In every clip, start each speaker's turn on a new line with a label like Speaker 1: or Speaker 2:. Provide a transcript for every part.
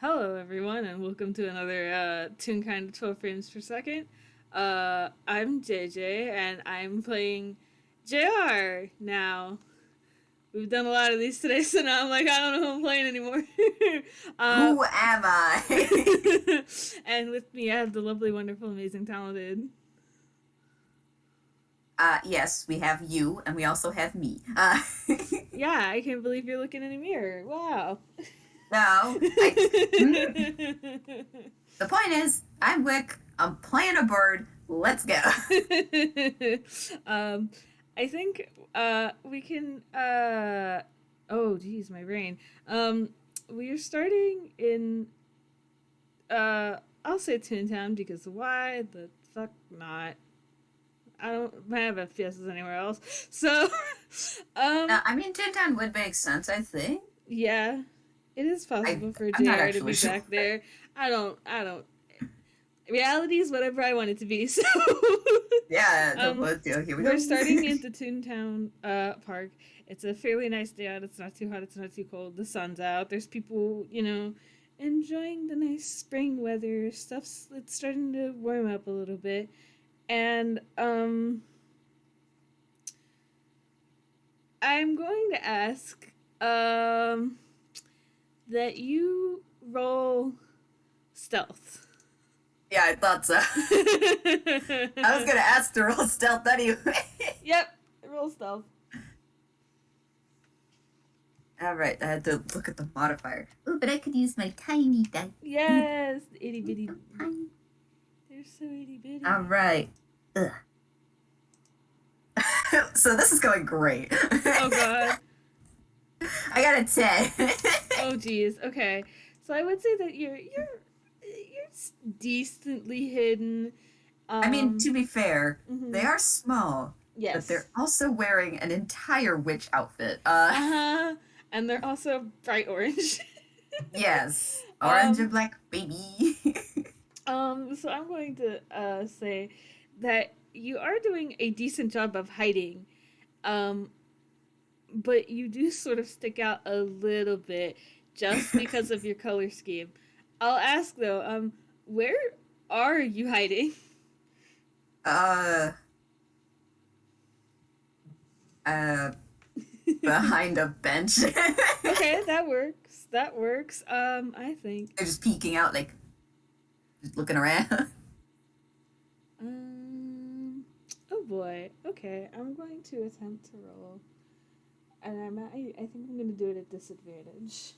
Speaker 1: Hello, everyone, and welcome to another Toonkind 12 frames per second. I'm JayJay, and I'm playing JR now. We've done a lot of these today, so now I'm like, I don't know who I'm playing anymore. uh,
Speaker 2: Who am I?
Speaker 1: and with me, I have the lovely, wonderful, amazing, talented.
Speaker 2: Yes, we have you, and we also have me.
Speaker 1: Yeah, I can't believe you're looking in a mirror. Wow.
Speaker 2: No, the point is, I'm Wick. I'm playing a bird. Let's go.
Speaker 1: um, I think we can. Oh, geez, my brain. We are starting in. I'll say Toontown because why the fuck not? I don't have FPSs anywhere else. So, um,
Speaker 2: I mean, Toontown would make sense, I think.
Speaker 1: yeah, it is
Speaker 2: I,
Speaker 1: possible for
Speaker 2: I'm not
Speaker 1: JR to
Speaker 2: actually
Speaker 1: be
Speaker 2: sure.
Speaker 1: back there. I don't. Reality is whatever I want it to be. So,
Speaker 2: Yeah,
Speaker 1: um,
Speaker 2: here we
Speaker 1: we're
Speaker 2: go.
Speaker 1: starting at the Toontown Park. It's a fairly nice day out. It's not too hot. It's not too cold. The sun's out. There's people, enjoying the nice spring weather. Stuff's it's starting to warm up a little bit, and I'm going to ask that you roll stealth.
Speaker 2: Yeah, I thought so. I was gonna ask to roll stealth anyway.
Speaker 1: Yep, roll stealth.
Speaker 2: All right, I had to look at the modifier. Oh, but I could use my tiny dice.
Speaker 1: Yes, itty bitty. They're so itty bitty.
Speaker 2: All right. Ugh. So this is going great.
Speaker 1: Oh god.
Speaker 2: I got a 10.
Speaker 1: Oh geez. Okay. So I would say that you're decently hidden.
Speaker 2: I mean, to be fair,
Speaker 1: Mhm.
Speaker 2: they are small, but
Speaker 1: Yes.
Speaker 2: they're also wearing an entire witch outfit.
Speaker 1: Uh-huh. And they're also bright orange.
Speaker 2: Yes, orange and
Speaker 1: um
Speaker 2: black, baby.
Speaker 1: so I'm going to say that you are doing a decent job of hiding. Um but you do sort of stick out a little bit just because of your color scheme. I'll ask though, where are you hiding?
Speaker 2: uh, uh, behind a bench.
Speaker 1: Okay, that works. That works. I think.
Speaker 2: They're just peeking out, like, just looking around.
Speaker 1: Um. Oh boy. Okay, I'm going to attempt to roll, and I think I'm going to do it at disadvantage.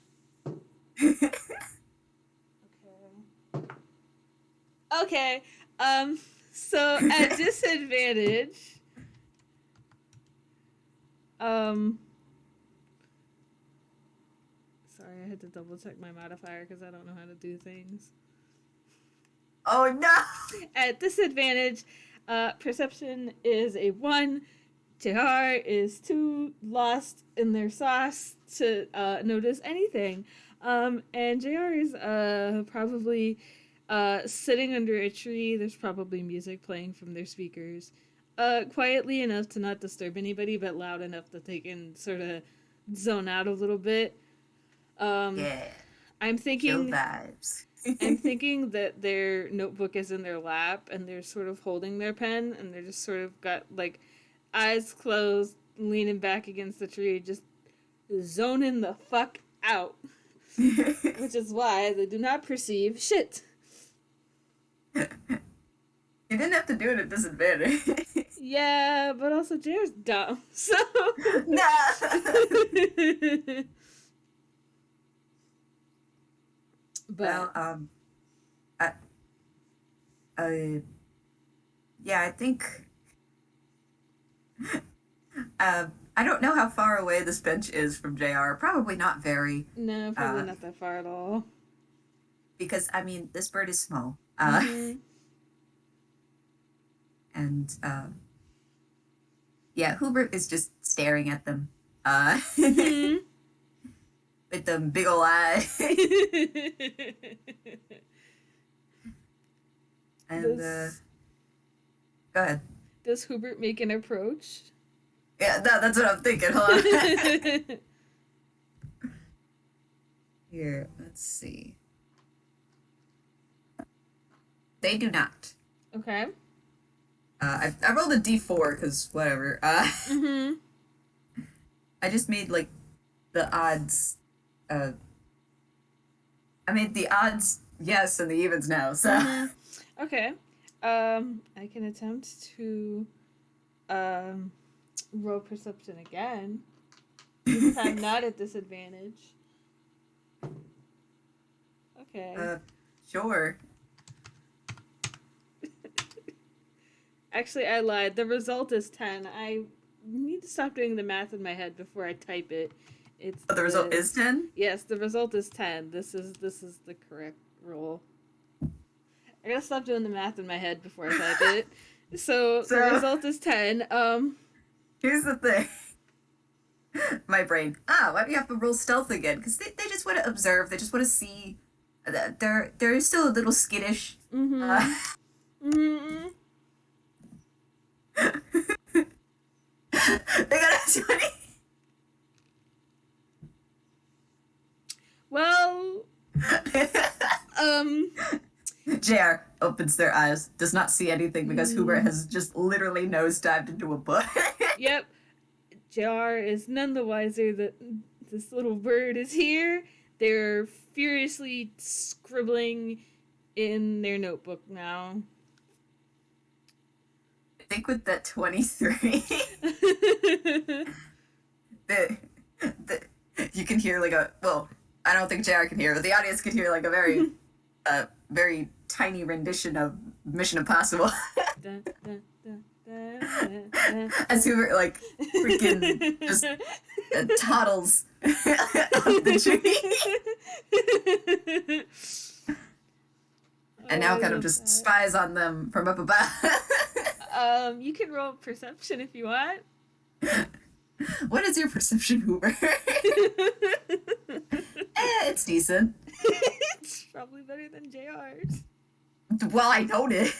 Speaker 1: Okay. Okay. So at disadvantage, um. Sorry, I had to double check my modifier because I don't know how to do things.
Speaker 2: Oh no!
Speaker 1: At disadvantage, perception is a 1. Tehar is too lost in their sauce to notice anything. And JR is probably sitting under a tree. There's probably music playing from their speakers. Quietly enough to not disturb anybody, but loud enough that they can sort of zone out a little bit. Um,
Speaker 2: Yeah,
Speaker 1: I'm
Speaker 2: chill
Speaker 1: thinking
Speaker 2: vibes.
Speaker 1: I'm thinking that their notebook is in their lap and they're sort of holding their pen and they're just sort of got like eyes closed, leaning back against the tree, just zoning the fuck out. Which is why they do not perceive shit.
Speaker 2: You didn't have to do it at disadvantage.
Speaker 1: Yeah, but also Jared's dumb. So
Speaker 2: No.
Speaker 1: but
Speaker 2: Well, I, I, yeah, I think, I don't know how far away this bench is from JR. Probably not very,
Speaker 1: no, probably
Speaker 2: uh,
Speaker 1: not that far at all.
Speaker 2: because I mean, this bird is small,
Speaker 1: Mm-hmm.
Speaker 2: and yeah, Hoobert is just staring at them,
Speaker 1: Mm-hmm.
Speaker 2: with them big ol' eyes, and
Speaker 1: does
Speaker 2: go ahead.
Speaker 1: does Hubert make an approach?
Speaker 2: Yeah, that's what I'm thinking. Hold on. Here, let's see. They do not.
Speaker 1: Okay.
Speaker 2: I rolled a d4 because whatever.
Speaker 1: Mm-hmm.
Speaker 2: I just made like the odds. Uh, I made the odds yes and the evens no. So
Speaker 1: Mm-hmm. Okay. I can attempt to um roll perception again. This time not at disadvantage. Okay.
Speaker 2: uh, sure.
Speaker 1: Actually, I lied. The result is 10. I need to stop doing the math in my head before I type it. It's
Speaker 2: But the result is
Speaker 1: this.
Speaker 2: 10.
Speaker 1: Yes, the result is 10. This is the correct roll. I gotta stop doing the math in my head before I type it. So the
Speaker 2: So
Speaker 1: result is 10.
Speaker 2: here's the thing. My brain. Why do you have to roll stealth again? Because they just want to observe. They just want to see. They're still a little skittish.
Speaker 1: Mm-hmm. Mm-hmm.
Speaker 2: They got a 20.
Speaker 1: Well, um,
Speaker 2: JR opens their eyes, does not see anything because Hoobert has just literally nosedived into a book.
Speaker 1: yep. JR is none the wiser that this little bird is here. They're furiously scribbling in their notebook now.
Speaker 2: I think with that 23, the, the, you can hear like a, well, I don't think JR can hear, but the audience can hear like a very tiny rendition of Mission Impossible.
Speaker 1: Dun, dun, dun, dun, dun, dun.
Speaker 2: As Hoobert like freaking just toddles up the tree. And now kind of just spies on them from up above.
Speaker 1: You can roll perception if you want.
Speaker 2: What is your perception, Hoobert? It's decent.
Speaker 1: It's probably better than JR's.
Speaker 2: Well, I know it.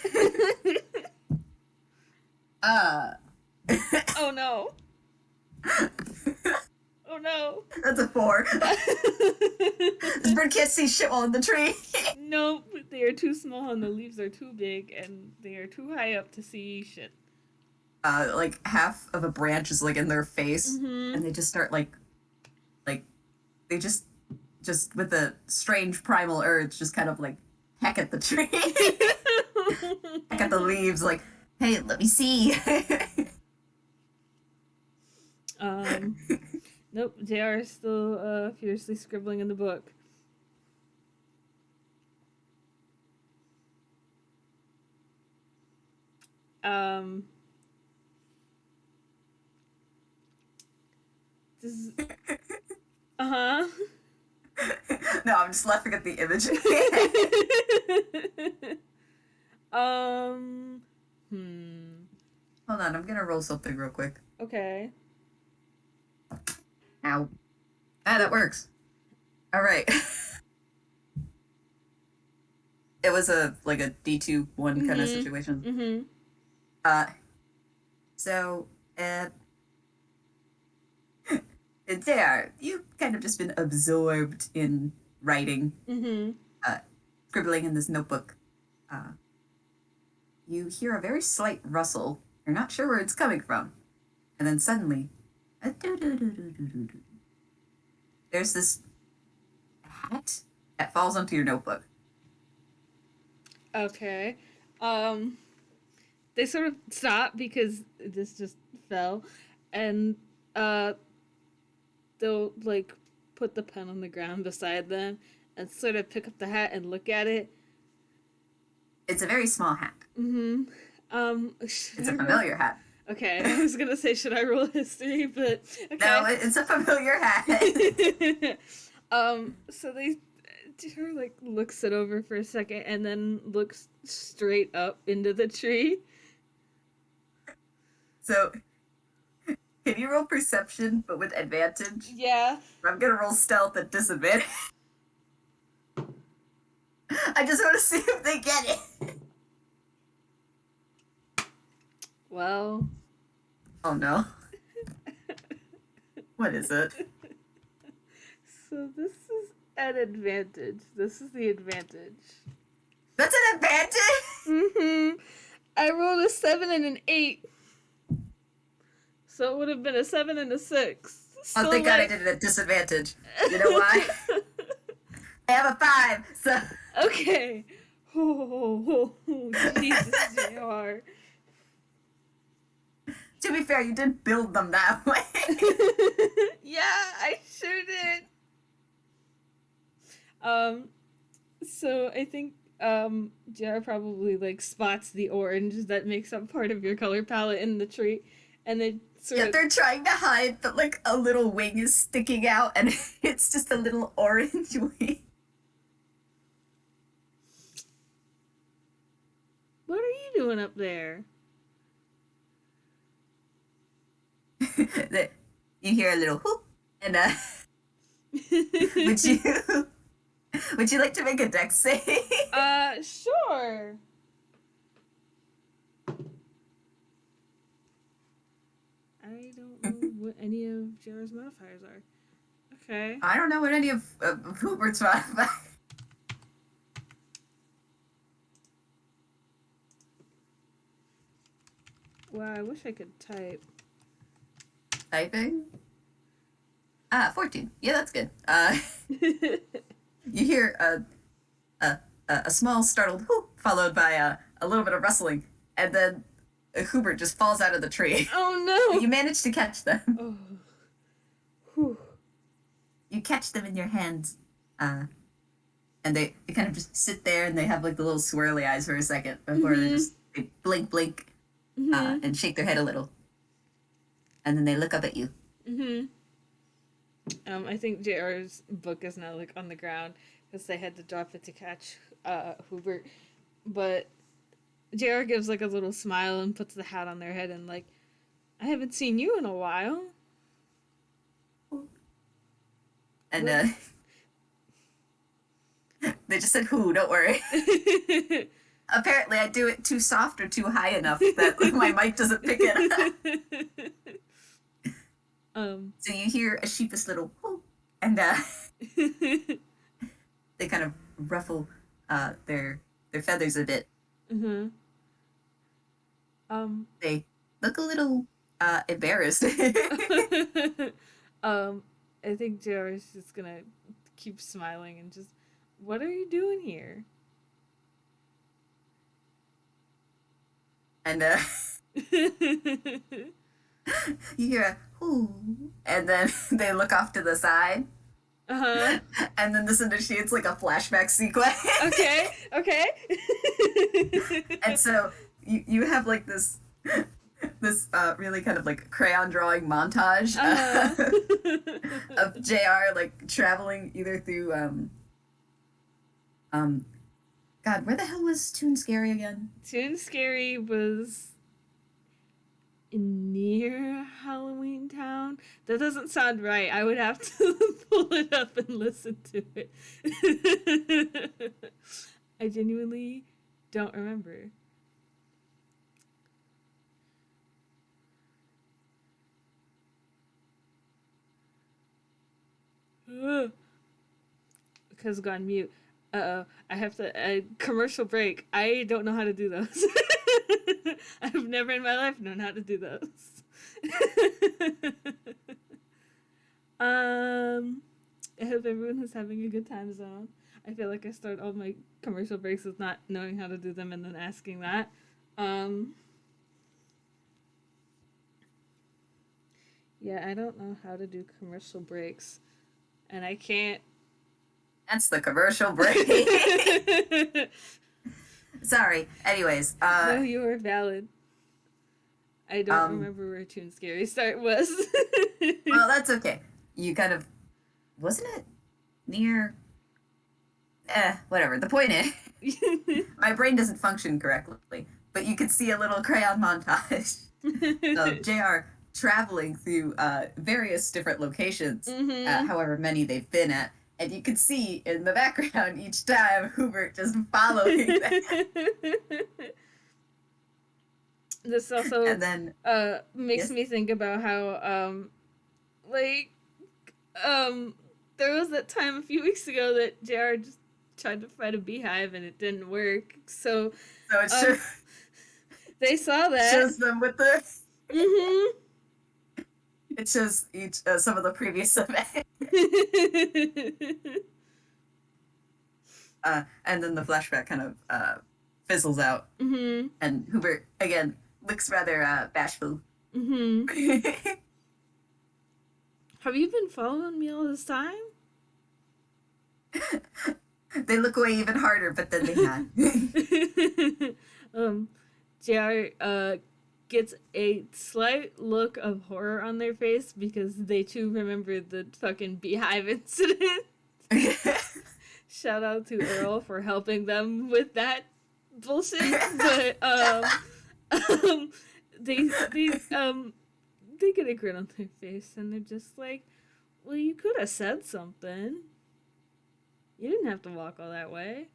Speaker 1: Oh no. Oh no.
Speaker 2: That's a 4. This bird can't see shit while in the tree.
Speaker 1: Nope, they are too small and the leaves are too big and they are too high up to see shit.
Speaker 2: Like half of a branch is like in their face, and they just start like they just with a strange primal urge, just kind of like peck at the tree, peck at the leaves, like, hey, let me see.
Speaker 1: Nope, JR is still furiously scribbling in the book. This is... Uh-huh.
Speaker 2: No, I'm just laughing at the image. Hold on, I'm gonna roll something real quick.
Speaker 1: Okay.
Speaker 2: Ow. That works. All right. It was a D2 1 kind of situation. So there, you've kind of just been absorbed in writing, scribbling in this notebook. You hear a very slight rustle. You're not sure where it's coming from. And then suddenly, there's this hat that falls onto your notebook.
Speaker 1: Okay. They sort of stop because this just fell, and they'll like put the pen on the ground beside them and sort of pick up the hat and look at it.
Speaker 2: It's a very small hat. It's a familiar hat.
Speaker 1: Okay, I was gonna say, should I roll history, but okay.
Speaker 2: No, it's a familiar hat.
Speaker 1: So they her like looks it over for a second and then looks straight up into the tree.
Speaker 2: So, can you roll perception but with advantage?
Speaker 1: Yeah.
Speaker 2: I'm gonna roll stealth at disadvantage. I just want to see if they get it.
Speaker 1: Well.
Speaker 2: Oh no. What is it?
Speaker 1: So this is an advantage. This is the advantage.
Speaker 2: That's an advantage?
Speaker 1: Mm-hmm. I rolled a 7 and an 8. So it would have been a 7 and a 6.
Speaker 2: Oh,
Speaker 1: Still
Speaker 2: thank God I did it at disadvantage. You know why? I have a 5, so...
Speaker 1: Okay. Oh, Jesus, JR.
Speaker 2: To be fair, you did build them that way.
Speaker 1: Yeah, I sure did. So I think, JR probably, like, spots the orange that makes up part of your color palette in the tree, and they sort
Speaker 2: Yeah,
Speaker 1: of...
Speaker 2: they're trying to hide, but, like, a little wing is sticking out, and it's just a little orange wing.
Speaker 1: What are you doing up there?
Speaker 2: You hear a little whoop, and would you would you like to make a dex save?
Speaker 1: Sure. I don't know what any of JR's modifiers are. Okay.
Speaker 2: I don't know what any of Hoobert's modifiers.
Speaker 1: Wow, I wish I could type.
Speaker 2: Typing. 14. Yeah, that's good. You hear a small startled whoop followed by a little bit of rustling, and then Hoobert just falls out of the tree.
Speaker 1: Oh no!
Speaker 2: You manage to catch them.
Speaker 1: Oh. Whew.
Speaker 2: You catch them in your hands, and they kind of just sit there, and they have like the little swirly eyes for a second before they blink, and shake their head a little, and then they look up at you.
Speaker 1: I think JR's book is now like on the ground because they had to drop it to catch Hoobert, but JR gives like a little smile and puts the hat on their head and like, I haven't seen you in a while.
Speaker 2: And they just said, "Who? Don't worry." Apparently, I do it too soft or too high enough that my mic doesn't pick it up. So you hear a sheepish little whoo, and they kind of ruffle their feathers a bit. They look a little embarrassed.
Speaker 1: I think JR is just gonna keep smiling and just, what are you doing here?
Speaker 2: And you hear a whoo, and then they look off to the side. And then this initiates like a flashback sequence.
Speaker 1: Okay.
Speaker 2: And so you have like this really kind of like crayon drawing montage of JR like traveling either through God, where the hell was Toon Scary again?
Speaker 1: Toon Scary was near Halloween Town. That doesn't sound right. I would have to pull it up and listen to it. I genuinely don't remember. Because gone mute. Uh-oh. I have to... commercial break. I don't know how to do those. I've never in my life known how to do those. I hope everyone is having a good time zone. I feel like I start all my commercial breaks with not knowing how to do them and then asking that. Yeah, I don't know how to do commercial breaks. And I can't...
Speaker 2: That's the commercial break. Sorry. Anyways.
Speaker 1: No, you are valid. I don't remember where Toon Scary Start was.
Speaker 2: Well, that's okay. You kind of... Wasn't it near... whatever. The point is... my brain doesn't function correctly. But you could see a little crayon montage of JR traveling through various different locations, however many they've been at. And you could see in the background each time Hoobert just following them.
Speaker 1: This also makes me think about how, there was that time a few weeks ago that JR just tried to fight a beehive and it didn't work. So,
Speaker 2: So it
Speaker 1: they saw that.
Speaker 2: shows them with the.
Speaker 1: Mm-hmm.
Speaker 2: It shows each some of the previous events. And then the flashback kind of fizzles out.
Speaker 1: Mm-hmm.
Speaker 2: And Hoobert, again, looks rather bashful.
Speaker 1: Mm-hmm. Have you been following me all this time?
Speaker 2: They look away even harder, but then they not.
Speaker 1: JR gets a slight look of horror on their face because they too remember the fucking beehive incident. Shout out to Earl for helping them with that bullshit. But they get a grin on their face and they're just like, well, you could have said something. You didn't have to walk all that way.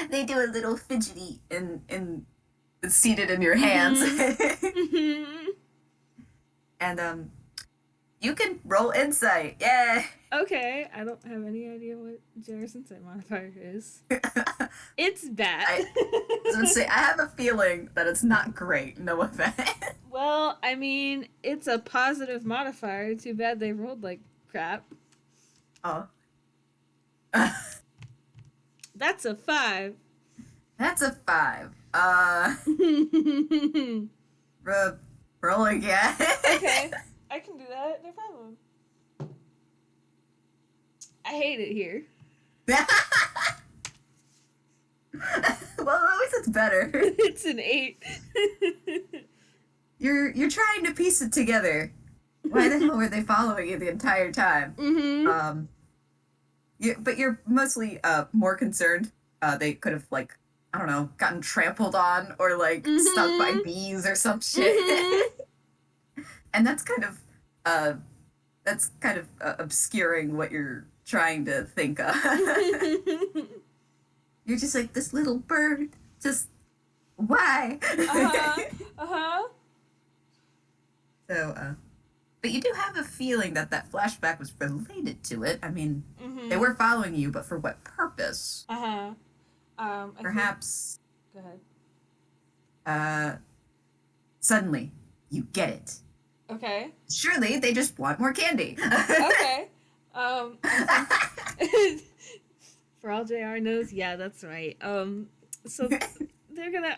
Speaker 2: They do a little fidgety in seated in your hands.
Speaker 1: Mm-hmm.
Speaker 2: And you can roll insight. Yeah.
Speaker 1: Okay, I don't have any idea what JR's insight modifier is. It's bad.
Speaker 2: I was gonna say, I have a feeling that it's not great. No offense.
Speaker 1: Well, I mean, it's a positive modifier. Too bad they rolled like crap.
Speaker 2: Oh.
Speaker 1: That's a 5.
Speaker 2: That's a 5. Roll again.
Speaker 1: Okay, I can do that. No problem. I hate it here.
Speaker 2: Well, at least it's better.
Speaker 1: It's an 8.
Speaker 2: You're trying to piece it together. Why the hell were they following you the entire time?
Speaker 1: Mm-hmm.
Speaker 2: But you're mostly more concerned. They could have, like, I don't know, gotten trampled on or like stung by bees or some shit. And that's kind of obscuring what you're trying to think of. You're just like, this little bird, just why? So, but you do have a feeling that that flashback was related to it. I mean, they were following you, but for what purpose? Perhaps.
Speaker 1: Go ahead.
Speaker 2: Suddenly, you get it.
Speaker 1: Okay.
Speaker 2: Surely they just want more candy.
Speaker 1: Okay. For all JR knows, yeah, that's right. So they're gonna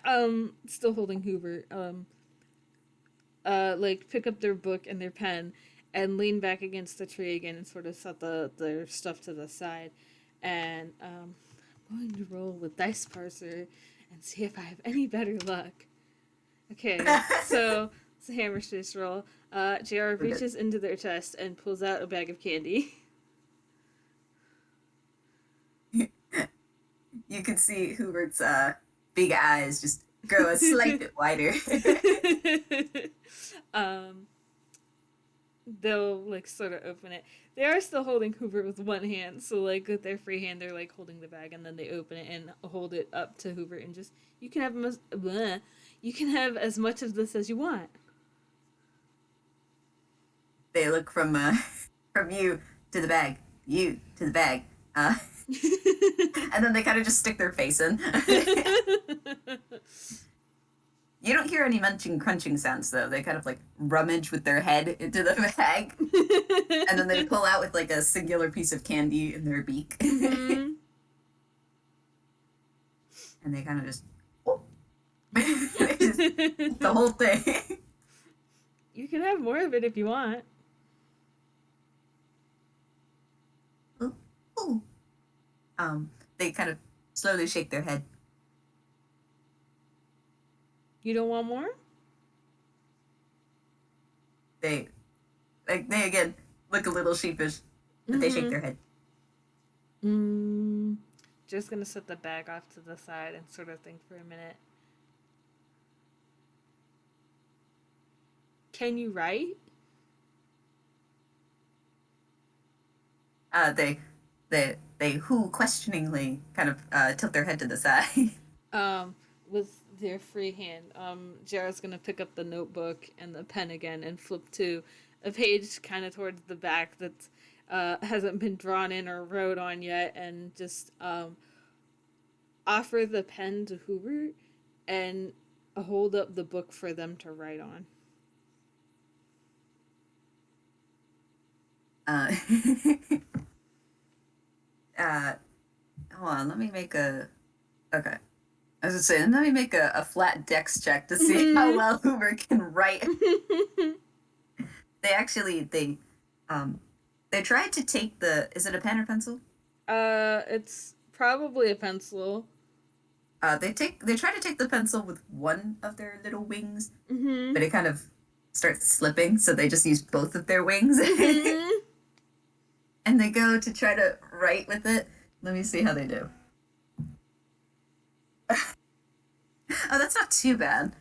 Speaker 1: still holding Hoobert, like pick up their book and their pen and lean back against the tree again and sort of set their stuff to the side. And I'm going to roll with Dice Parser and see if I have any better luck. Okay, so it's a hammer dice roll. JR reaches into their chest and pulls out a bag of candy.
Speaker 2: You can see Hoobert's big eyes just grow a slight bit wider.
Speaker 1: They'll like sort of open it. They are still holding Hoobert with one hand, so like with their free hand, they're like holding the bag, and then they open it and hold it up to Hoobert and just you can have as much of this as you want.
Speaker 2: They look from you to the bag, you to the bag, and then they kind of just stick their face in. You don't hear any munching, crunching sounds, though. They kind of, like, rummage with their head into the bag. And then they pull out with, like, a singular piece of candy in their beak. And they kind of just... Oh. The whole thing.
Speaker 1: You can have more of it if you want.
Speaker 2: Ooh. They kind of slowly shake their head.
Speaker 1: You don't want more?
Speaker 2: They again look a little sheepish, but they shake their head.
Speaker 1: Just gonna set the bag off to the side and sort of think for a minute. Can you write?
Speaker 2: They who questioningly kind of tilt their head to the side.
Speaker 1: With their free hand, Jara's gonna pick up the notebook and the pen again and flip to a page kind of towards the back that's hasn't been drawn in or wrote on yet, and just offer the pen to Hoobert and hold up the book for them to write on.
Speaker 2: Hold on, let me make a. Okay. I was just saying, let me make a flat dex check to see how well Hoobert can write. They tried to take the. Is it a pen or pencil?
Speaker 1: It's probably a pencil.
Speaker 2: They try to take the pencil with one of their little wings,
Speaker 1: Mm-hmm.
Speaker 2: but it kind of starts slipping, so they just use both of their wings.
Speaker 1: Mm-hmm.
Speaker 2: And they go to try to write with it. Let me see how they do. Oh, that's not too bad.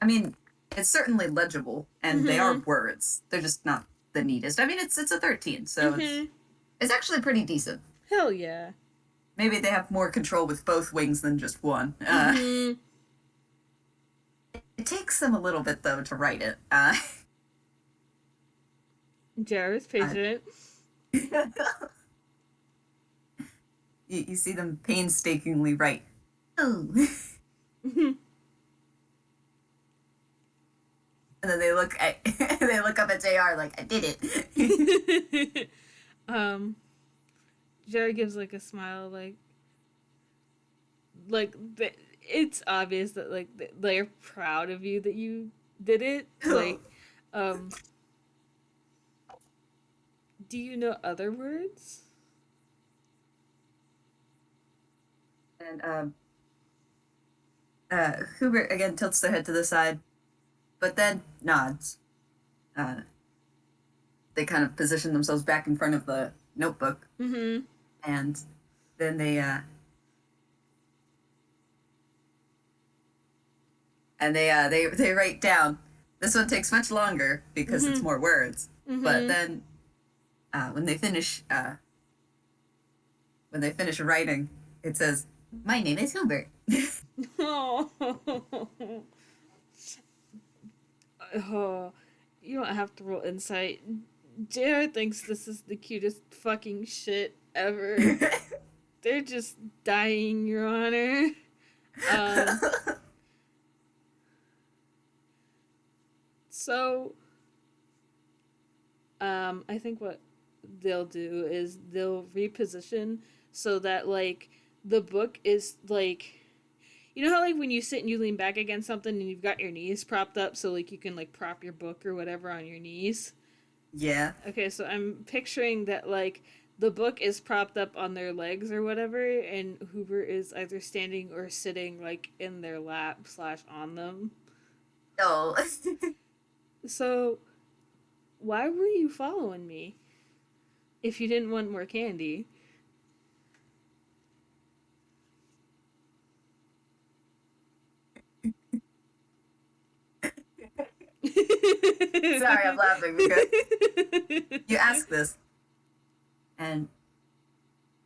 Speaker 2: I mean, it's certainly legible, and they are words. They're just not the neatest. I mean, it's a 13, so it's actually pretty decent.
Speaker 1: Hell yeah.
Speaker 2: Maybe they have more control with both wings than just one. It takes them a little bit, though, to write it.
Speaker 1: Jared's patient.
Speaker 2: You see them painstakingly write. Oh. And then they look up at JR like, I did it.
Speaker 1: Jared gives like a smile, it's obvious that like they're proud of you that you did it. Like, do you know other words?
Speaker 2: And Hoobert again tilts their head to the side, but then nods. They kind of position themselves back in front of the notebook, and then they write down. This one takes much longer because it's more words. But then, when they finish writing, it says, "My name is Hoobert."
Speaker 1: Oh, you don't have to roll insight. JR thinks this is the cutest fucking shit ever. They're just dying, Your Honor. So, I think what they'll do is they'll reposition so that, like, the book is, like, you know how, like, when you sit and you lean back against something and you've got your knees propped up so, like, you can, like, prop your book or whatever on your knees?
Speaker 2: Yeah.
Speaker 1: Okay, so I'm picturing that, like, the book is propped up on their legs or whatever, and Hoobert is either standing or sitting, like, in their lap / on them.
Speaker 2: Oh.
Speaker 1: So, why were you following me? If you didn't want more candy.
Speaker 2: Sorry, I'm laughing because you ask this, and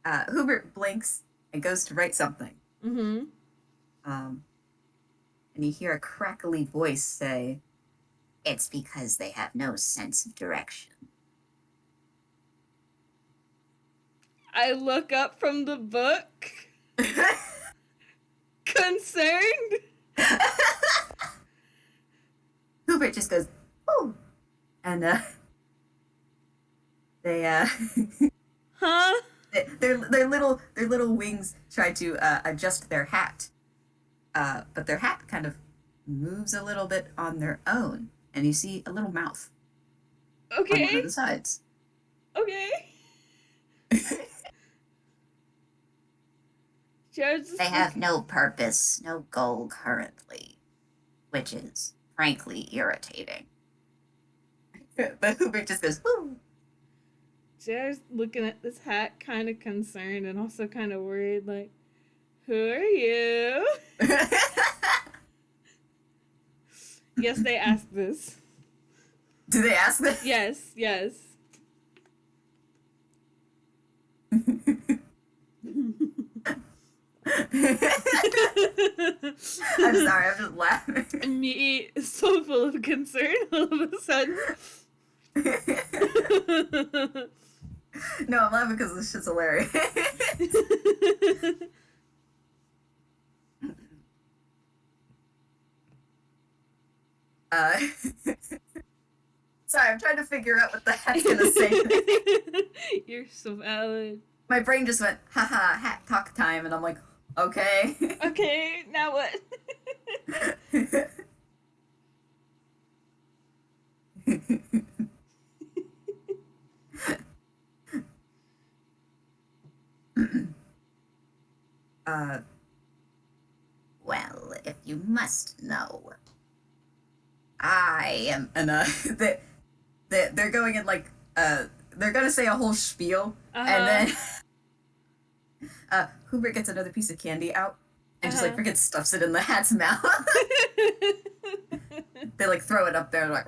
Speaker 2: Hoobert blinks and goes to write something. And you hear a crackly voice say, "It's because they have no sense of direction."
Speaker 1: I look up from the book, concerned.
Speaker 2: Hoobert just goes, "Oh," and they
Speaker 1: Huh?
Speaker 2: their little wings try to adjust their hat, but their hat kind of moves a little bit on their own, and you see a little mouth on one of
Speaker 1: Okay.
Speaker 2: the sides.
Speaker 1: Okay.
Speaker 2: They have no purpose, no goal currently, which is frankly irritating. But Hoobert just goes, "Woo."
Speaker 1: Jared's looking at this hat, kind of concerned and also kind of worried, like, who are you? Yes, they asked this.
Speaker 2: Do they ask this?
Speaker 1: Yes, yes.
Speaker 2: I'm sorry, I'm just laughing.
Speaker 1: Me is so full of concern all of a sudden.
Speaker 2: No, I'm laughing because this shit's hilarious. uh, Sorry, I'm trying to figure out what the hat's gonna say.
Speaker 1: You're so valid.
Speaker 2: My brain just went, haha, hat talk time, and I'm like, okay.
Speaker 1: Okay, now what?
Speaker 2: uh, well, if you must know, I am, and they're going in like, they're gonna say a whole spiel, and then Hoobert gets another piece of candy out and just like freaking stuffs it in the hat's mouth. They like throw it up there and like,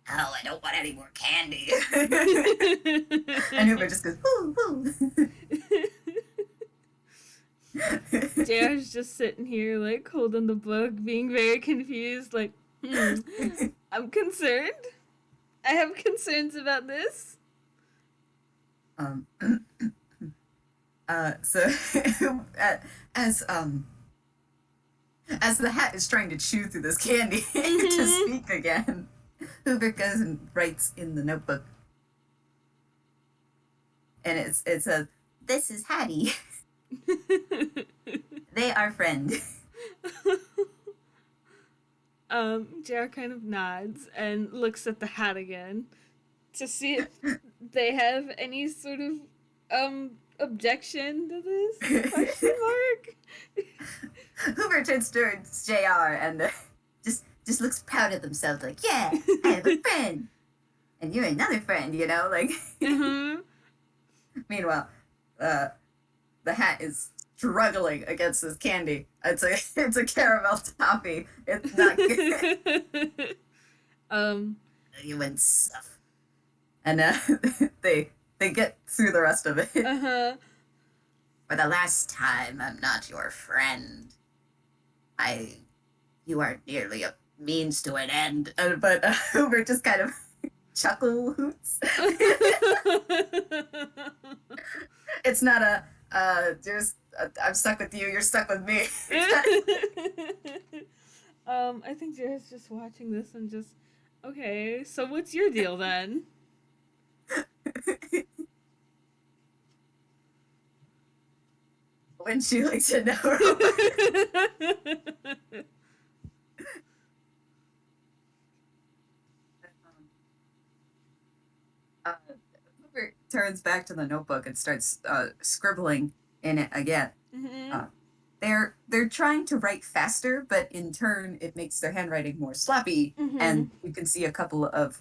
Speaker 2: oh, I don't want any more candy. And Hoobert just goes, whoo, whoo.
Speaker 1: JR's just sitting here, like, holding the book, being very confused, like, I'm concerned. I have concerns about this.
Speaker 2: So as the hat is trying to chew through this candy to speak again, Hoobert goes and writes in the notebook, and it says, "This is Hattie. They are friend."
Speaker 1: JR kind of nods and looks at the hat again to see if they have any sort of objection to this question mark.
Speaker 2: Hoobert turns towards JR and just looks proud of themselves, like, yeah, I have a friend, and you're another friend, you know, like. Meanwhile, the hat is struggling against this candy. It's a caramel toffee. It's not good. You went stuff, and they get through the rest of it. For the last time, I'm not your friend. You are merely a means to an end. But Hoobert just kind of chuckle hoots. It's not I'm stuck with you, you're stuck with me.
Speaker 1: I think Jared's just watching this and just, okay, so what's your deal then?
Speaker 2: Wouldn't you like to know? Hoobert turns back to the notebook and starts scribbling in it again. They're trying to write faster, but in turn it makes their handwriting more sloppy, and you can see a couple of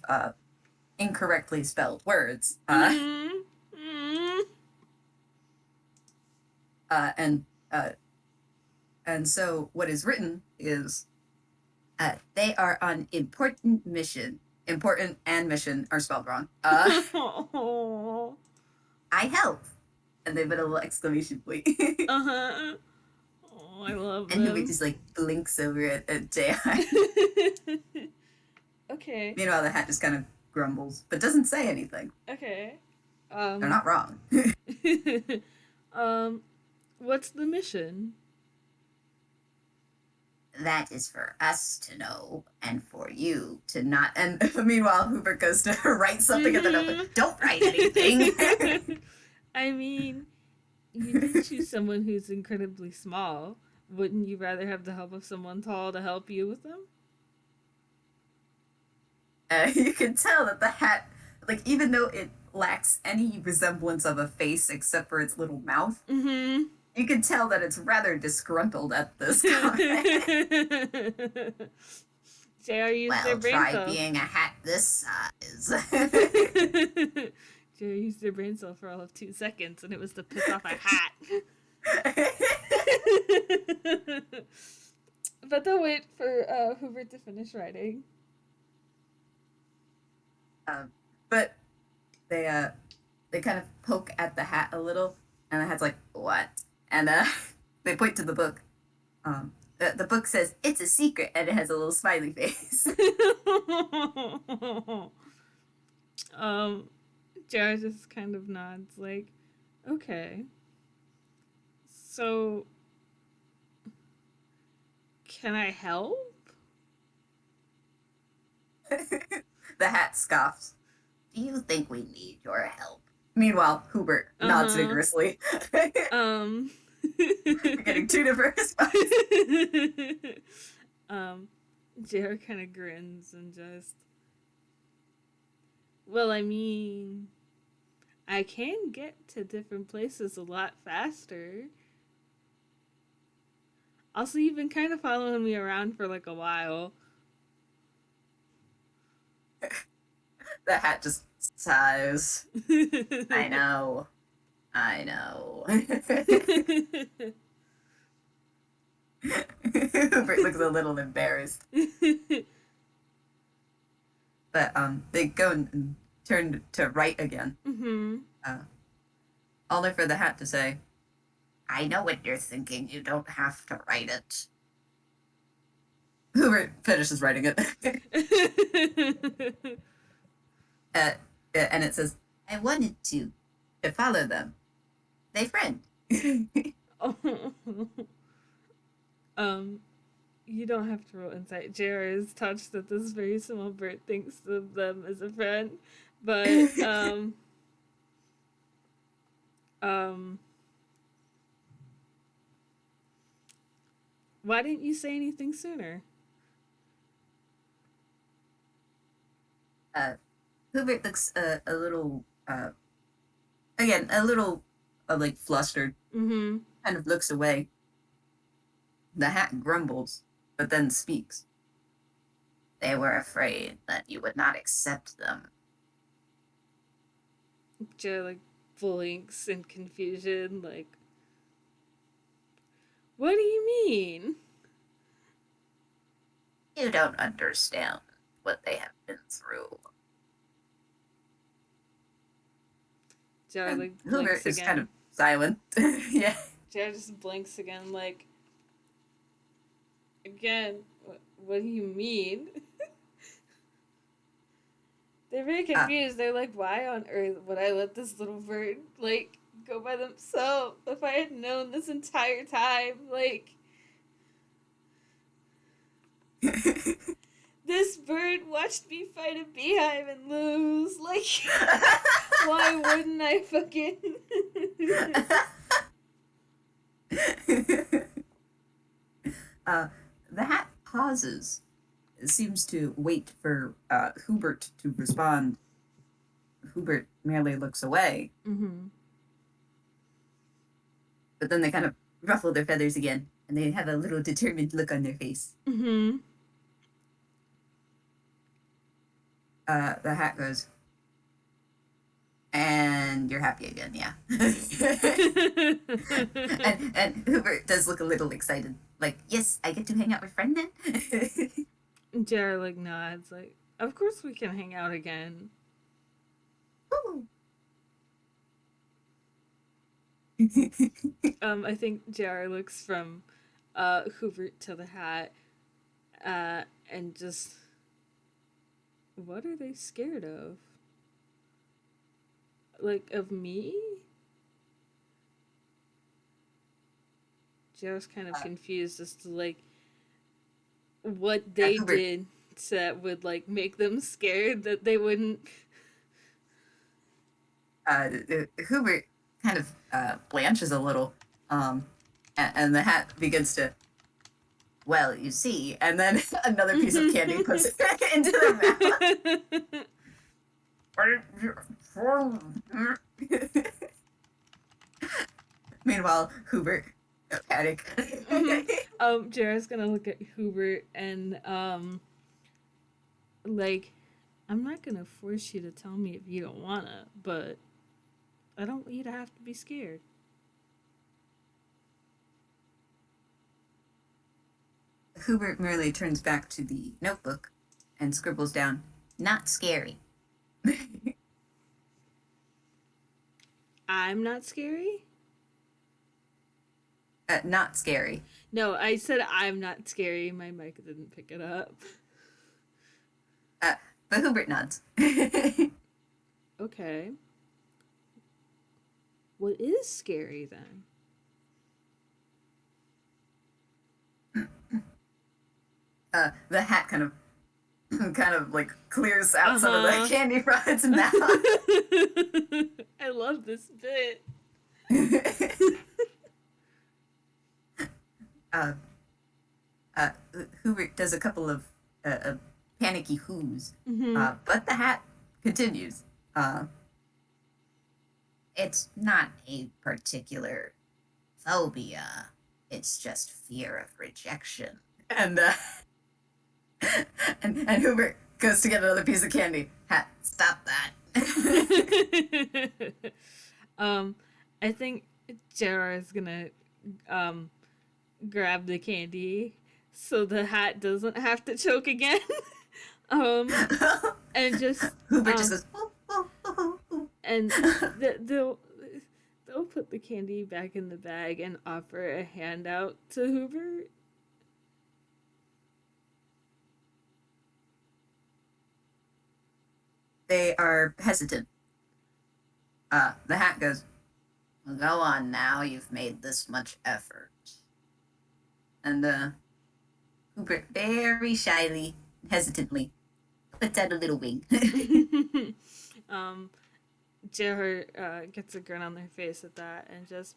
Speaker 2: incorrectly spelled words. And so what is written is, they are on important mission. Important and mission are spelled wrong. I help. And they put a little exclamation point.
Speaker 1: Oh, I love them.
Speaker 2: And Hoobert just like blinks over at JR.
Speaker 1: Okay.
Speaker 2: Meanwhile, the hat just kind of grumbles, but doesn't say anything.
Speaker 1: Okay.
Speaker 2: They're not wrong.
Speaker 1: What's the mission?
Speaker 2: That is for us to know, and for you to not. And meanwhile, Hoobert goes to write something at the notebook. Don't write anything.
Speaker 1: I mean, you did choose someone who's incredibly small. Wouldn't you rather have the help of someone tall to help you with them?
Speaker 2: You can tell that the hat, like, even though it lacks any resemblance of a face except for its little mouth, you can tell that it's rather disgruntled at this comment.
Speaker 1: JR used their brain
Speaker 2: try
Speaker 1: cell.
Speaker 2: being a hat this size.
Speaker 1: JR used their brain cell for all of 2 seconds, and it was to piss off a hat. But they'll wait for Hoobert to finish writing.
Speaker 2: But they kind of poke at the hat a little, and the hat's like, what? And they point to the book. The book says it's a secret, and it has a little smiley face.
Speaker 1: um, Jared just kind of nods, like, okay. So, can I help?
Speaker 2: The hat scoffs. Do you think we need your help? Meanwhile, Hoobert nods
Speaker 1: Uh-huh.
Speaker 2: vigorously.
Speaker 1: Um.
Speaker 2: We're getting two different responses.
Speaker 1: Jared kind of grins and just, well, I mean, I can get to different places a lot faster. Also, you've been kind of following me around for like a while.
Speaker 2: The hat just sighs. I know. I know. Hoobert looks a little embarrassed. But they go and turn to right again.
Speaker 1: Mm-hmm.
Speaker 2: Only for the hat to say, I know what you're thinking. You don't have to write it. Hoobert finishes writing it. And it says, I wanted to follow them. They friend.
Speaker 1: um, you don't have to roll insight. Jared is touched that this very small bird thinks of them as a friend, but why didn't you say anything sooner?
Speaker 2: Hoobert looks a little, again, a little like flustered.
Speaker 1: Mm-hmm.
Speaker 2: Kind of looks away. The hat grumbles, but then speaks. They were afraid that you would not accept them.
Speaker 1: Jared like blinks in confusion, like, what do you mean?
Speaker 2: You don't understand what they have been through.
Speaker 1: Jared like
Speaker 2: And
Speaker 1: blinks
Speaker 2: Hoobert is
Speaker 1: again.
Speaker 2: kind of silent. Yeah.
Speaker 1: Jared just blinks again, like, again, what do you mean? They're very confused. They're like, why on earth would I let this little bird, like, go by themselves if I had known this entire time? Like, this bird watched me fight a beehive and lose. Like, why wouldn't I fucking.
Speaker 2: The hat pauses. It seems to wait for Hoobert to respond. Hoobert merely looks away.
Speaker 1: Mm-hmm.
Speaker 2: But then they kind of ruffle their feathers again, and they have a little determined look on their face.
Speaker 1: Mm-hmm.
Speaker 2: The hat goes, and you're happy again, yeah. and Hoobert does look a little excited. Like, yes, I get to hang out with friend then?
Speaker 1: Jared, like, nods, like, of course we can hang out again. I think JR looks from Hoobert to the hat and just, what are they scared of? Like, of me? JR's kind of confused as to, like, what they did that would, like, make them scared that they wouldn't.
Speaker 2: Hoobert kind of blanches a little, and the hat begins to, well, you see, and then another piece of candy puts it back into the mouth. Meanwhile, Hoobert, panic.
Speaker 1: Jared's gonna look at Hoobert and, like, I'm not gonna force you to tell me if you don't wanna, but I don't want you to have to be scared.
Speaker 2: Hoobert merely turns back to the notebook and scribbles down, not scary.
Speaker 1: I'm not scary?
Speaker 2: Not scary.
Speaker 1: No, I said I'm not scary. My mic didn't pick it up.
Speaker 2: Uh, but Hoobert nods.
Speaker 1: Okay. What is scary then?
Speaker 2: The hat kind of like clears out some of the
Speaker 1: Uh-huh.
Speaker 2: candy from its mouth.
Speaker 1: I love this bit.
Speaker 2: uh, Hubert does a couple of panicky whoos,
Speaker 1: Mm-hmm.
Speaker 2: but the hat continues.
Speaker 3: It's not a particular phobia. It's just fear of rejection.
Speaker 2: And and Hubert goes to get another piece of candy. Hat, stop that.
Speaker 1: I think Jara is gonna grab the candy so the hat doesn't have to choke again. And just
Speaker 2: Hubert just goes. Oh, oh, oh, oh.
Speaker 1: and they'll put the candy back in the bag and offer a handout to Hubert.
Speaker 2: They are hesitant. The hat goes.
Speaker 3: Well, go on now, you've made this much effort.
Speaker 2: And Hubert very shyly, hesitantly, puts out a little wing.
Speaker 1: Jara gets a grin on their face at that and just,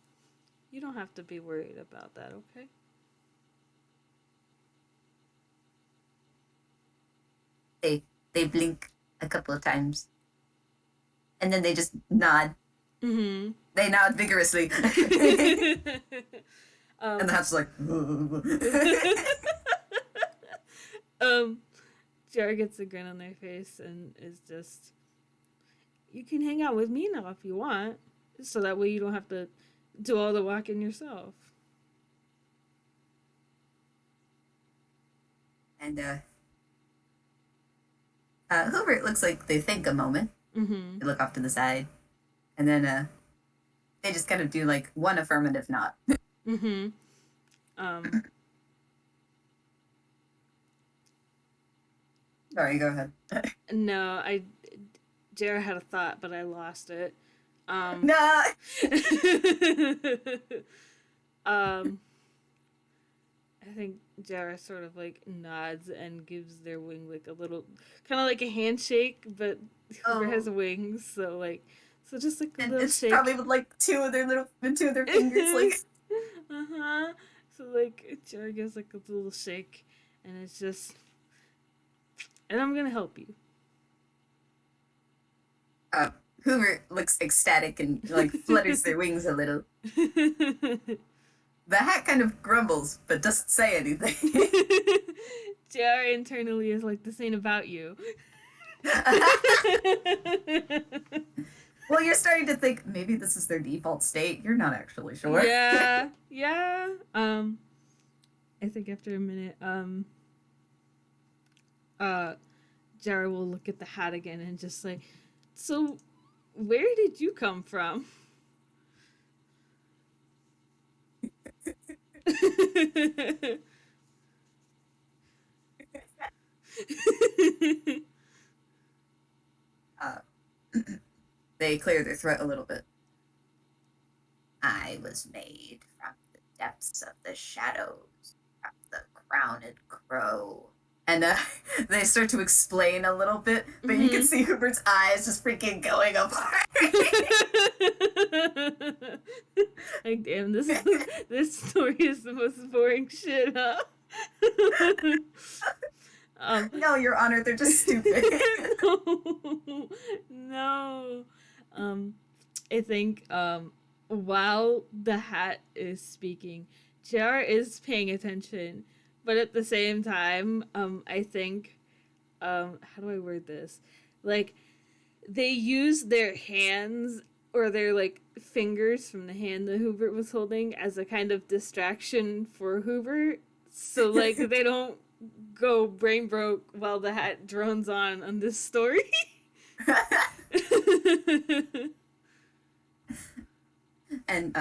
Speaker 1: you don't have to be worried about that, okay?
Speaker 2: They blink a couple of times. And then they just nod.
Speaker 1: Mm-hmm.
Speaker 2: They nod vigorously. And the hat's like,
Speaker 1: Jara gets a grin on their face and is just, you can hang out with me now if you want, so that way you don't have to do all the walking yourself.
Speaker 2: and Hubert looks like they think a moment.
Speaker 1: Mm-hmm.
Speaker 2: They look off to the side. And then they just kind of do like one affirmative nod.
Speaker 1: Mm-hmm.
Speaker 2: Sorry, go ahead.
Speaker 1: No, Jara had a thought, but I lost it.
Speaker 2: No!
Speaker 1: I think Jara sort of like nods and gives their wing like a little, kind of like a handshake, but Hoover has wings, so just like a
Speaker 2: And
Speaker 1: little
Speaker 2: it's
Speaker 1: shake.
Speaker 2: probably with like two of their fingers, like.
Speaker 1: So like Jara gives like a little shake, and it's just, and I'm gonna help you.
Speaker 2: Hoover looks ecstatic and like flutters their wings a little. The hat kind of grumbles, but doesn't say anything.
Speaker 1: Jara internally is like, this ain't about you.
Speaker 2: Well, you're starting to think maybe this is their default state. You're not actually sure.
Speaker 1: Yeah. I think after a minute, Jara will look at the hat again and just like, so where did you come from?
Speaker 2: They clear their throat a little bit.
Speaker 3: I was made from the depths of the shadows, from the crowned crow.
Speaker 2: And they start to explain a little bit, but you can see Hubert's eyes just freaking going apart.
Speaker 1: Like, damn, this story is the most boring shit, huh?
Speaker 2: No, Your Honor, they're just stupid.
Speaker 1: No. I think while the hat is speaking, JR is paying attention, but at the same time, I think, how do I word this? Like, they use their hands or their like fingers from the hand that Hoobert was holding as a kind of distraction for Hoobert, so like they don't go brain broke while the hat drones on this story.
Speaker 2: And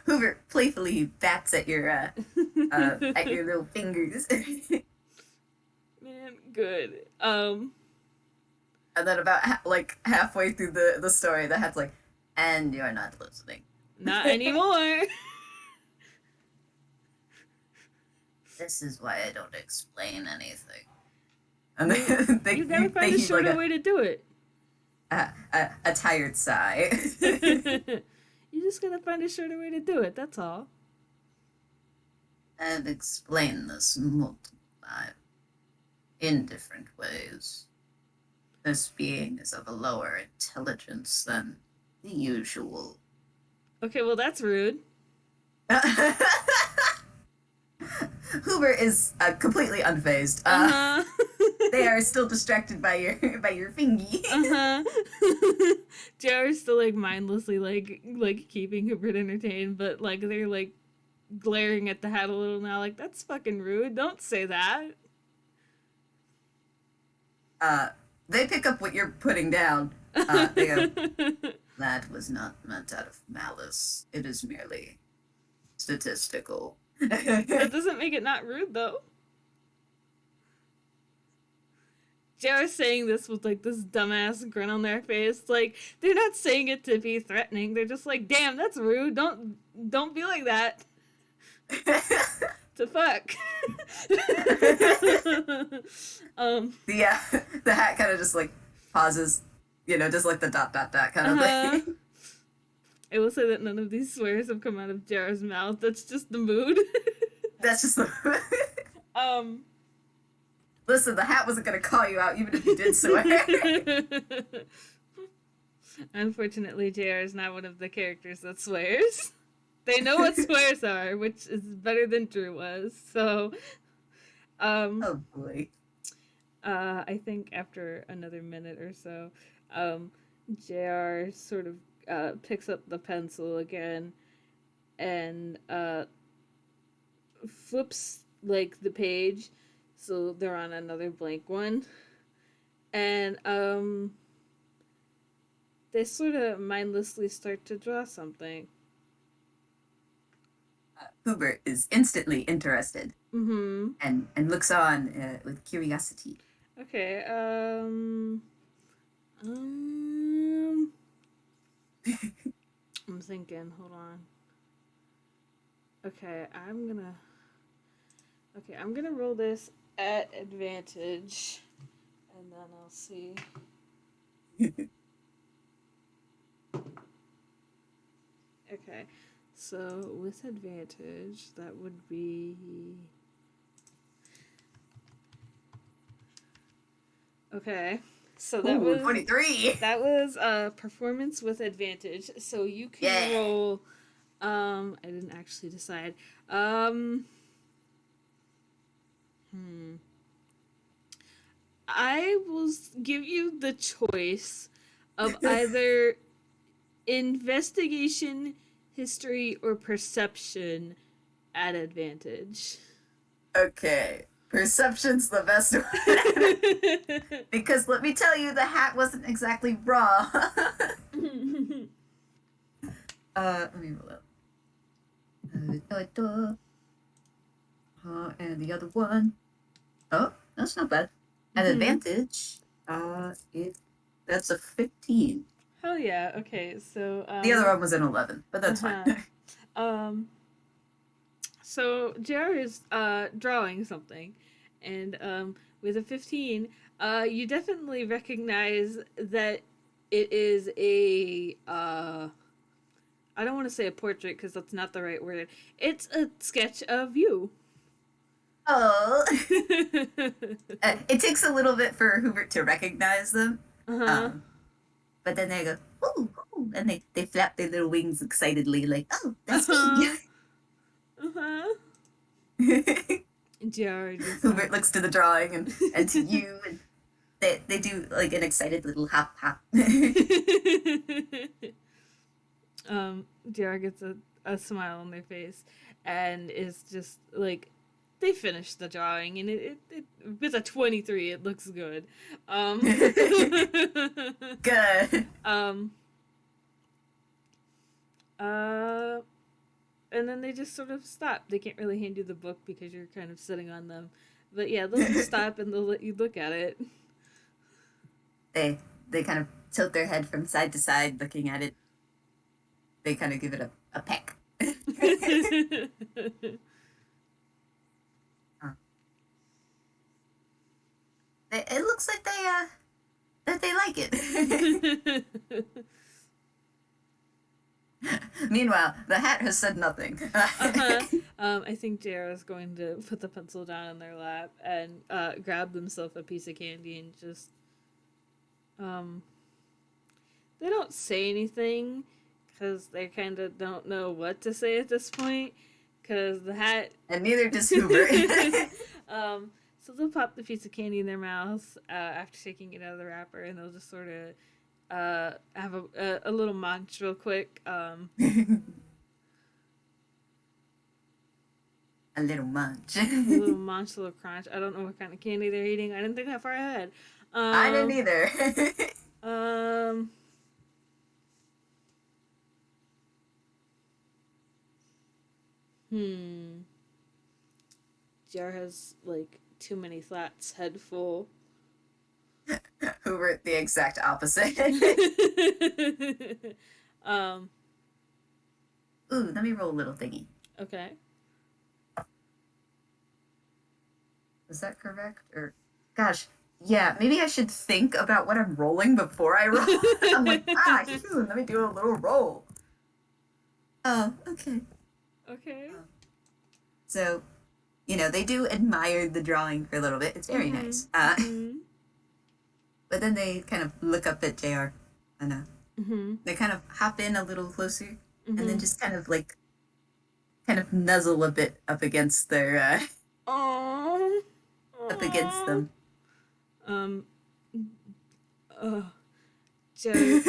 Speaker 2: Hoover playfully bats at your little fingers.
Speaker 1: Man, good.
Speaker 2: And then about halfway through the story, the hat's like, and you're not listening.
Speaker 1: Not anymore.
Speaker 3: This is why I don't explain anything.
Speaker 2: And
Speaker 1: You gotta find a shorter way to do it.
Speaker 2: A tired sigh.
Speaker 1: You just gotta find a shorter way to do it, that's all.
Speaker 3: I've explained this multiple times in different ways. This being is of a lower intelligence than the usual.
Speaker 1: Okay, well that's rude.
Speaker 2: Hoobert is completely unfazed. They are still distracted by your fingy.
Speaker 1: JR's still like mindlessly like keeping Hoobert entertained, but like they're like glaring at the hat a little now, like that's fucking rude. Don't say that.
Speaker 2: They pick up what you're putting down. They go,
Speaker 3: That was not meant out of malice. It is merely statistical.
Speaker 1: That doesn't make it not rude though. JR's saying this with like this dumbass grin on their face. Like they're not saying it to be threatening. They're just like, damn, that's rude. Don't be like that. To fuck.
Speaker 2: The hat kind of just like pauses, just like the ... kind of thing.
Speaker 1: I will say that none of these swears have come out of JR's mouth. That's just the mood.
Speaker 2: That's just the Listen, the hat wasn't gonna call you out even if you did swear.
Speaker 1: Unfortunately, JR is not one of the characters that swears. They know what swears are, which is better than Drew was. So,
Speaker 2: oh boy.
Speaker 1: I think after another minute or so, JR sort of picks up the pencil again and flips like the page, so they're on another blank one, and they sort of mindlessly start to draw something.
Speaker 2: Hoobert is instantly interested.
Speaker 1: Mm-hmm.
Speaker 2: And looks on with curiosity.
Speaker 1: Okay, I'm thinking, hold on. Okay, I'm gonna roll this at advantage, and then I'll see. Okay, so with advantage, that would be... Okay, so that was
Speaker 2: 23.
Speaker 1: That was performance with advantage. So you can roll. I didn't actually decide. I will give you the choice of either investigation, history, or perception at advantage.
Speaker 2: Okay. Perception's the best one. Because let me tell you, the hat wasn't exactly raw. Let me roll up. And the other one. Oh, that's not bad. At advantage, that's a 15.
Speaker 1: Hell yeah. Okay, so
Speaker 2: the other one was an 11, but that's fine.
Speaker 1: So JR is drawing something, and with a 15, you definitely recognize that it is a I don't want to say a portrait because that's not the right word. It's a sketch of you.
Speaker 2: Oh. It takes a little bit for Hoobert to recognize them. But then they go, ooh, ooh, and they flap their little wings excitedly, like, oh, that's me. Hoobert looks to the drawing and to you, and they do like an excited little hop hop.
Speaker 1: JR gets a smile on their face and is just like, they finished the drawing, and it with a 23 it looks good.
Speaker 2: Good.
Speaker 1: and then they just sort of stop. They can't really hand you the book because you're kind of sitting on them. But yeah, they'll just stop and they'll let you look at it.
Speaker 2: They kind of tilt their head from side to side, looking at it. They kind of give it a peck. It looks like they like it. Meanwhile, the hat has said nothing.
Speaker 1: I think JR is going to put the pencil down in their lap and grab themselves a piece of candy and just they don't say anything because they kind of don't know what to say at this point because the hat
Speaker 2: and neither does Hoobert.
Speaker 1: So they'll pop the piece of candy in their mouth after taking it out of the wrapper, and they'll just sort of have a little munch real quick.
Speaker 2: A little munch.
Speaker 1: A little munch, a little crunch. I don't know what kind of candy they're eating. I didn't think that far ahead.
Speaker 2: I didn't either.
Speaker 1: JR has like too many thoughts, head full.
Speaker 2: Hoobert, the exact opposite. Ooh, let me roll a little thingy.
Speaker 1: Okay.
Speaker 2: Was that correct? Or, gosh, yeah, maybe I should think about what I'm rolling before I roll. I'm like, let me do a little roll. Oh, okay.
Speaker 1: Okay.
Speaker 2: So, they do admire the drawing for a little bit. It's very nice. But then they kind of look up at JR and they kind of hop in a little closer and then just kind of nuzzle a bit up against their up against them.
Speaker 1: Jerry.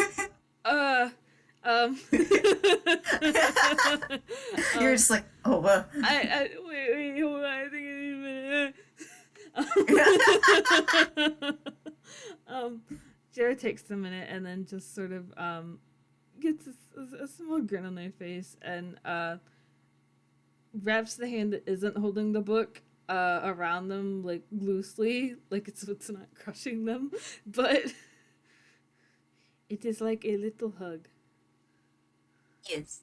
Speaker 2: You're just like, oh,
Speaker 1: wait, hold on, I think I need a minute. Jared takes a minute and then just sort of gets a small grin on their face and wraps the hand that isn't holding the book around them like loosely, like it's not crushing them, but it is like a little hug.
Speaker 2: Yes.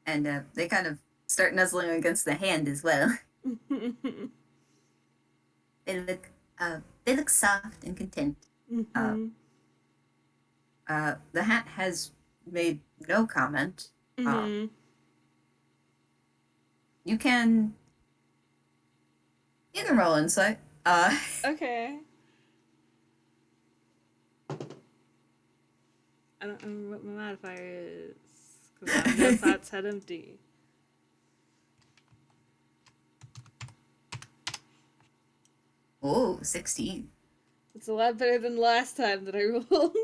Speaker 2: And they kind of start nuzzling against the hand as well. They look soft and content. The hat has made no comment. You can roll insight.
Speaker 1: Okay. I don't remember what my modifier is because I know thoughts had empty.
Speaker 2: Oh, 16.
Speaker 1: It's a lot better than last time that I rolled.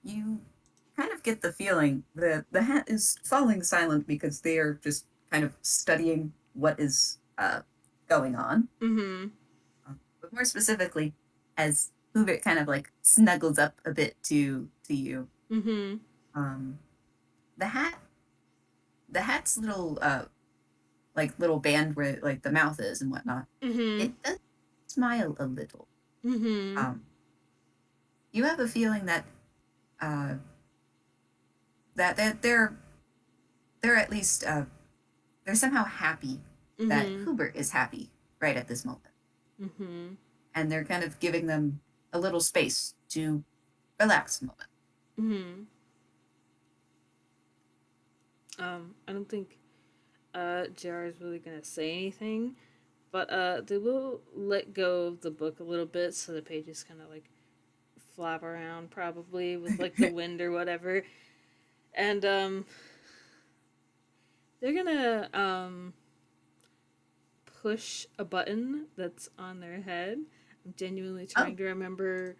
Speaker 2: You kind of get the feeling that the hat is falling silent because they are just kind of studying what is going on. But more specifically, as Hoobert kind of like snuggles up a bit to you. The hat's little little band where like the mouth is and whatnot. It does smile a little. You have a feeling that that they're at least they're somehow happy that Hoobert is happy right at this moment. And they're kind of giving them a little space to relax a moment.
Speaker 1: I don't think JR is really gonna say anything, but they will let go of the book a little bit so the pages kind of like flop around probably with like the wind or whatever, and they're gonna push a button that's on their head. I'm genuinely trying to remember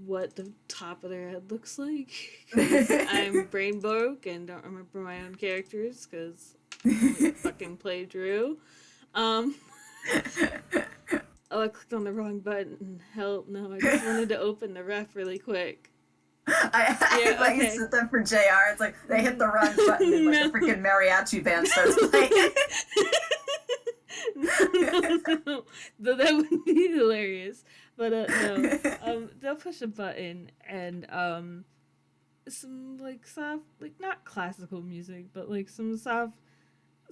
Speaker 1: what the top of their head looks like because I'm brain broke and don't remember my own characters because I fucking played Drew. Oh, I clicked on the wrong button. Help, no, I just wanted to open the ref really quick.
Speaker 2: I
Speaker 1: Yeah,
Speaker 2: like
Speaker 1: okay.
Speaker 2: it's them for JR. It's like they hit the wrong button and like
Speaker 1: No.
Speaker 2: a freaking mariachi band starts playing.
Speaker 1: No. Though that would be hilarious. But no. They'll push a button and some like soft, like not classical music, but like some soft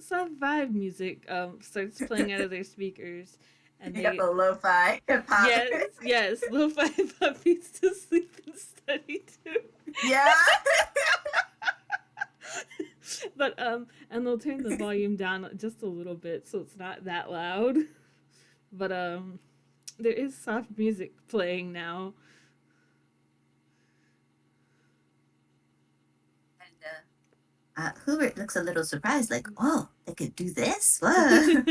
Speaker 1: vibe music starts playing out of their speakers, and
Speaker 2: You got
Speaker 1: they
Speaker 2: the lo-fi hip hop.
Speaker 1: yes lo-fi puppies to sleep and study too.
Speaker 2: Yeah.
Speaker 1: But and they'll turn the volume down just a little bit so it's not that loud. But there is soft music playing now.
Speaker 3: And Hoobert looks a little surprised, like, "Oh, they could do this? Whoa."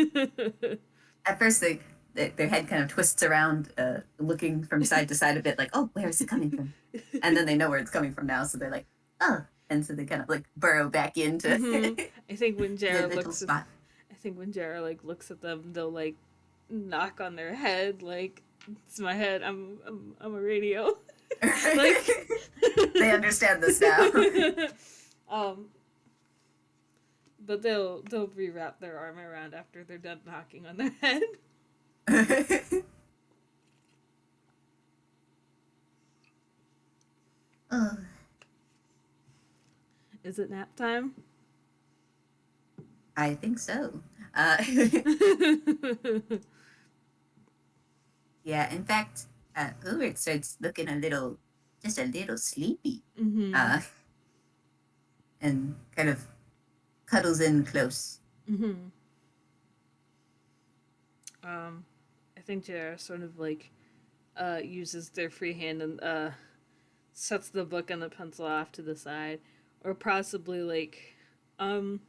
Speaker 2: At first, their head kind of twists around, looking from side to side a bit, like, "Oh, where is it coming from?" And then they know where it's coming from now, so they're like, "Oh," and so they kind of like burrow back into
Speaker 1: I think when
Speaker 2: the
Speaker 1: Jared
Speaker 2: little
Speaker 1: looks at,
Speaker 2: spot.
Speaker 1: I think when Jared like looks at them, they'll like knock on their head like it's my head. I'm a radio. Like
Speaker 2: They understand this now.
Speaker 1: um but they'll rewrap their arm around after they're done knocking on their head.
Speaker 3: Oh,
Speaker 1: Is it nap time?
Speaker 3: I think so. Yeah, in fact, Hoobert starts looking just a little sleepy,
Speaker 1: Mm-hmm.
Speaker 3: and kind of cuddles in close.
Speaker 1: Mm-hmm. I think Jared sort of like uses their free hand and sets the book and the pencil off to the side, or possibly like, um,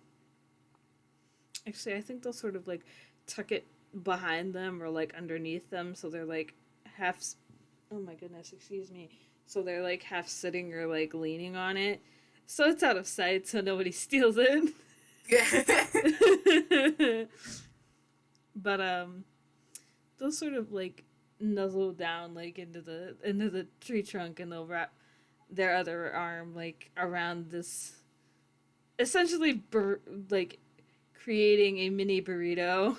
Speaker 1: actually, I think they'll sort of like tuck it behind them or like underneath them, so they're like half. Oh my goodness, excuse me. So they're like half sitting or like leaning on it, so it's out of sight, so nobody steals it. But they'll sort of like nuzzle down like into the tree trunk, and they'll wrap their other arm like around this, essentially like creating a mini burrito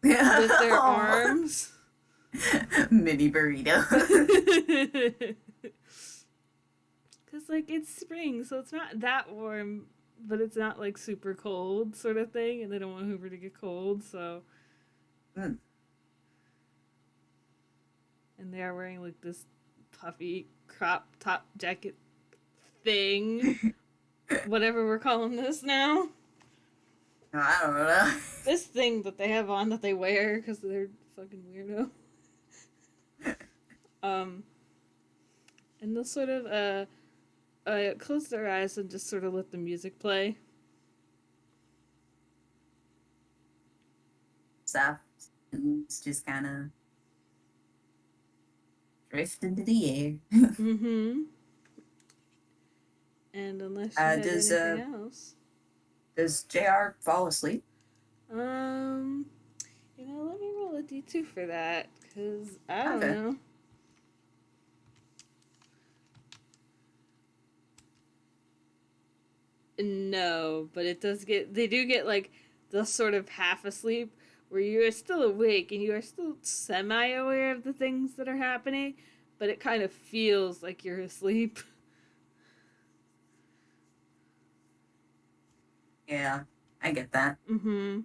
Speaker 1: with their
Speaker 2: Aw.
Speaker 1: arms.
Speaker 2: Mini burrito.
Speaker 1: Cause like it's spring, so it's not that warm, but it's not like super cold sort of thing, and they don't want Hoover to get cold, so.
Speaker 2: Mm.
Speaker 1: And they are wearing like this puffy crop top jacket thing, whatever we're calling this now.
Speaker 2: I don't know.
Speaker 1: This thing that they have on that they wear because they're fucking weirdo. And they'll sort of close their eyes and just sort of let the music play.
Speaker 2: Soft. It's just kind of drift into the air.
Speaker 1: Mm-hmm. And unless you have
Speaker 2: Does
Speaker 1: anything else,
Speaker 2: does JR fall asleep?
Speaker 1: you know, let me roll a d2 for that because I don't
Speaker 2: Okay.
Speaker 1: know. No, but it does get. They do get like the sort of half asleep where you are still awake and you are still semi aware of the things that are happening, but it kind of feels like you're asleep.
Speaker 2: Yeah, I get that.
Speaker 1: Mm-hmm.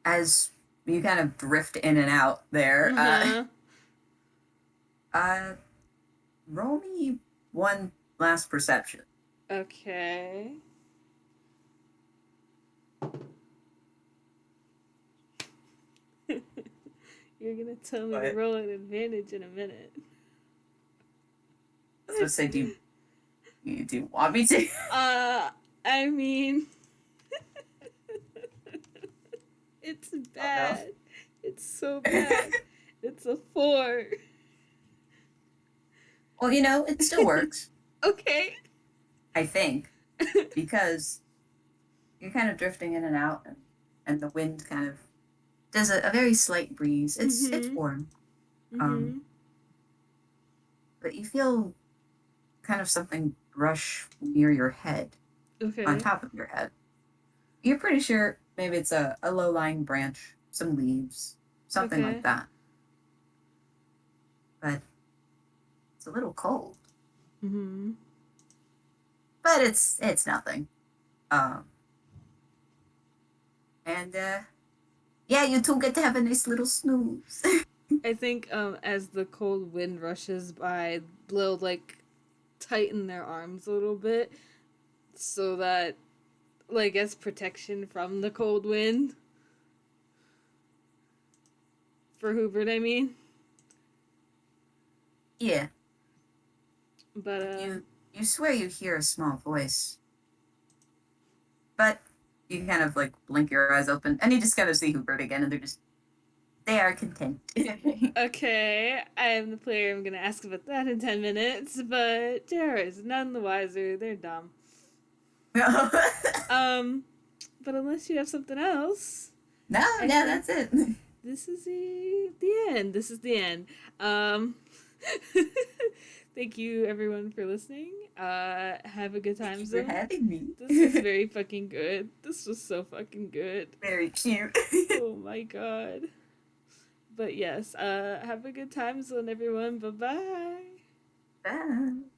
Speaker 2: As you kind of drift in and out there,
Speaker 1: Uh-huh.
Speaker 2: roll me one last perception.
Speaker 1: Okay. You're gonna tell me to
Speaker 2: What?
Speaker 1: roll an advantage in a minute.
Speaker 2: I was gonna say, do you want me to?
Speaker 1: I mean, it's bad. It's so bad. It's a 4.
Speaker 2: Well, it still works,
Speaker 1: Okay.
Speaker 2: I think, because you're kind of drifting in and out, and the wind kind of There's a very slight breeze. It's warm.
Speaker 1: Mm-hmm.
Speaker 2: But you feel kind of something brush near your head, on
Speaker 1: Okay.
Speaker 2: top of your head. You're pretty sure maybe it's a low-lying branch, some leaves, something like
Speaker 1: Okay.
Speaker 2: that. But it's a little cold.
Speaker 1: Mm-hmm.
Speaker 2: But it's nothing. Um, and yeah, you two get to have a nice little snooze.
Speaker 1: I think as the cold wind rushes by, they'll like tighten their arms a little bit so that like as protection from the cold wind. For Hoobert, I mean.
Speaker 2: Yeah,
Speaker 1: But
Speaker 2: you swear you hear a small voice, but you kind of like blink your eyes open, and you just kind of see Hubert again, and they are content.
Speaker 1: okay, I am the player. I'm gonna ask about that in 10 minutes. But Tara is none the wiser. They're dumb.
Speaker 2: no,
Speaker 1: Um, but unless you have something else,
Speaker 2: no,
Speaker 1: I think
Speaker 2: that's it.
Speaker 1: this is the end. This is the end. Um, thank you everyone for listening. Have a good
Speaker 2: Thank
Speaker 1: time
Speaker 2: you for
Speaker 1: zone.
Speaker 2: having me.
Speaker 1: This was very fucking good. This was so fucking good.
Speaker 2: Very cute.
Speaker 1: Oh my god. But yes, have a good time zone, everyone. Bye bye.
Speaker 2: Bye.